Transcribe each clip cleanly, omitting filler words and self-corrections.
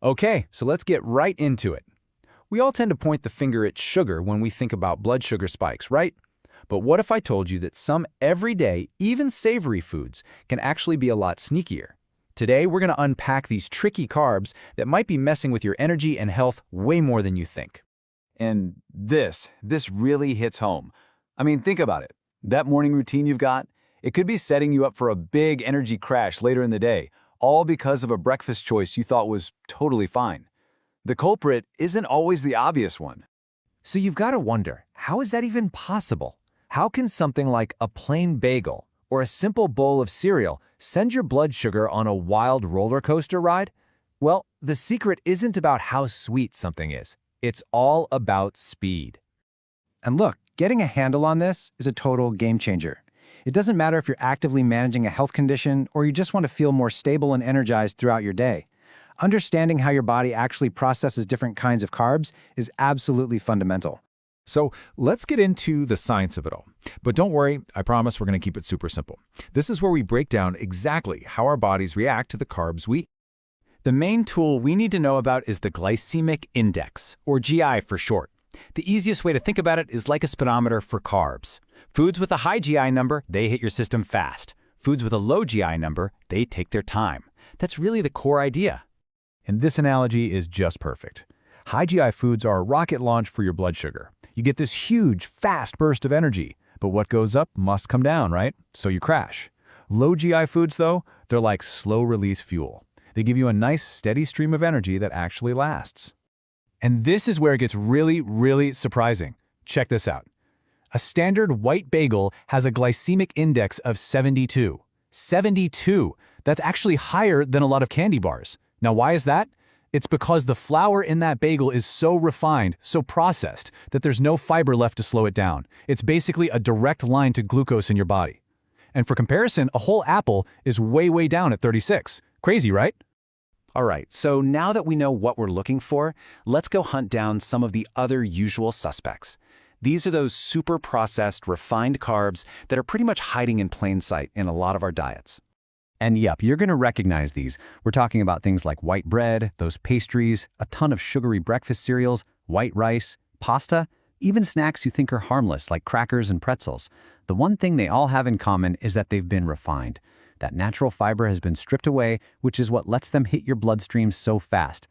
Okay, so let's get right into it. We all tend to point the finger at sugar when we think about blood sugar spikes, right? But what if I told you that some everyday, even savory foods can actually be a lot sneakier? Today, we're going to unpack these tricky carbs that might be messing with your energy and health way more than you think. And this really hits home. I mean, think about it. That morning routine you've got, it could be setting you up for a big energy crash later in the day, all because of a breakfast choice you thought was totally fine. The culprit isn't always the obvious one. So you've got to wonder, how is that even possible? How can something like a plain bagel or a simple bowl of cereal send your blood sugar on a wild roller coaster ride? Well, the secret isn't about how sweet something is. It's all about speed. And look, getting a handle on this is a total game changer. It doesn't matter if you're actively managing a health condition or you just want to feel more stable and energized throughout your day. Understanding how your body actually processes different kinds of carbs is absolutely fundamental. So let's get into the science of it all. But don't worry, I promise we're going to keep it super simple. This is where we break down exactly how our bodies react to the carbs we eat. The main tool we need to know about is the glycemic index, or GI for short. The easiest way to think about it is like a speedometer for carbs. Foods with a high GI number, they hit your system fast. Foods with a low GI number, they take their time. That's really the core idea. And this analogy is just perfect. High GI foods are a rocket launch for your blood sugar. You get this huge, fast burst of energy, but what goes up must come down, right? So you crash. Low GI foods, though, they're like slow-release fuel. They give you a nice, steady stream of energy that actually lasts. And this is where it gets really surprising. Check this out. A standard white bagel has a glycemic index of 72. 72! That's actually higher than a lot of candy bars. Now, why is that? It's because the flour in that bagel is so refined, so processed, that there's no fiber left to slow it down. It's basically a direct line to glucose in your body. And for comparison, a whole apple is way down at 36. Crazy, right? All right, so now that we know what we're looking for, let's go hunt down some of the other usual suspects. These are those super processed, refined carbs that are pretty much hiding in plain sight in a lot of our diets. And yep, you're going to recognize these. We're talking about things like white bread, those pastries, a ton of sugary breakfast cereals, white rice, pasta, even snacks you think are harmless like crackers and pretzels. The one thing they all have in common is that they've been refined. That natural fiber has been stripped away, which is what lets them hit your bloodstream so fast.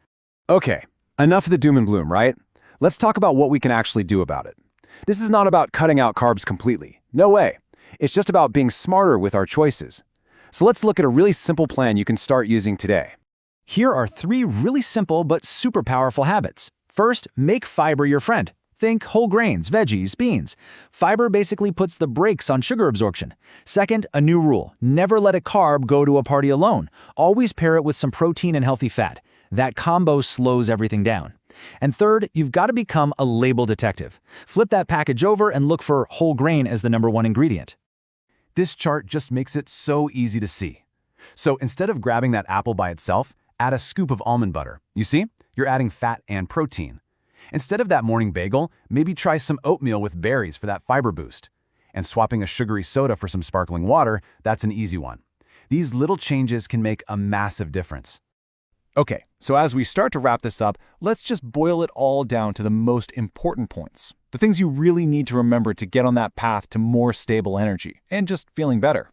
Okay, enough of the doom and gloom, right? Let's talk about what we can actually do about it. This is not about cutting out carbs completely. No way. It's just about being smarter with our choices. So let's look at a really simple plan you can start using today. Here are 3 really simple but super powerful habits. First, make fiber your friend. Think whole grains, veggies, beans. Fiber basically puts the brakes on sugar absorption. Second, a new rule. Never let a carb go to a party alone. Always pair it with some protein and healthy fat. That combo slows everything down. And third, you've got to become a label detective. Flip that package over and look for whole grain as the #1 ingredient. This chart just makes it so easy to see. So instead of grabbing that apple by itself, add a scoop of almond butter. You see? You're adding fat and protein. Instead of that morning bagel, maybe try some oatmeal with berries for that fiber boost. And swapping a sugary soda for some sparkling water, that's an easy one. These little changes can make a massive difference. Okay, so as we start to wrap this up, let's just boil it all down to the most important points. The things you really need to remember to get on that path to more stable energy and just feeling better.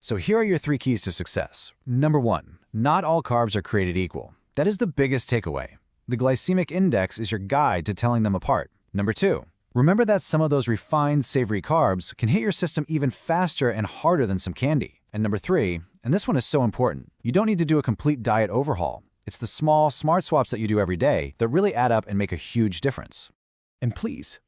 So here are your 3 keys to success. #1, not all carbs are created equal. That is the biggest takeaway. The glycemic index is your guide to telling them apart. #2, remember that some of those refined, savory carbs can hit your system even faster and harder than some candy. And #3, and this one is so important, you don't need to do a complete diet overhaul. It's the small, smart swaps that you do every day that really add up and make a huge difference. And please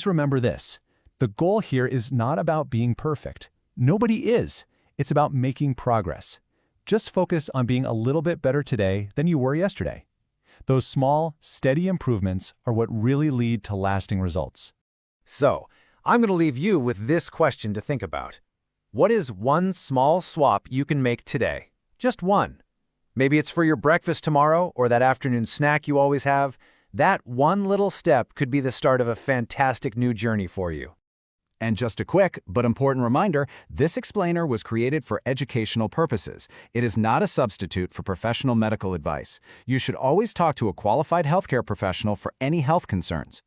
remember this. The goal here is not about being perfect. Nobody is. It's about making progress. Just focus on being a little bit better today than you were yesterday. Those small, steady improvements are what really lead to lasting results. So, I'm going to leave you with this question to think about. What is one small swap you can make today? Just one. Maybe it's for your breakfast tomorrow or that afternoon snack you always have. That one little step could be the start of a fantastic new journey for you. And just a quick but important reminder, this explainer was created for educational purposes. It is not a substitute for professional medical advice. You should always talk to a qualified healthcare professional for any health concerns.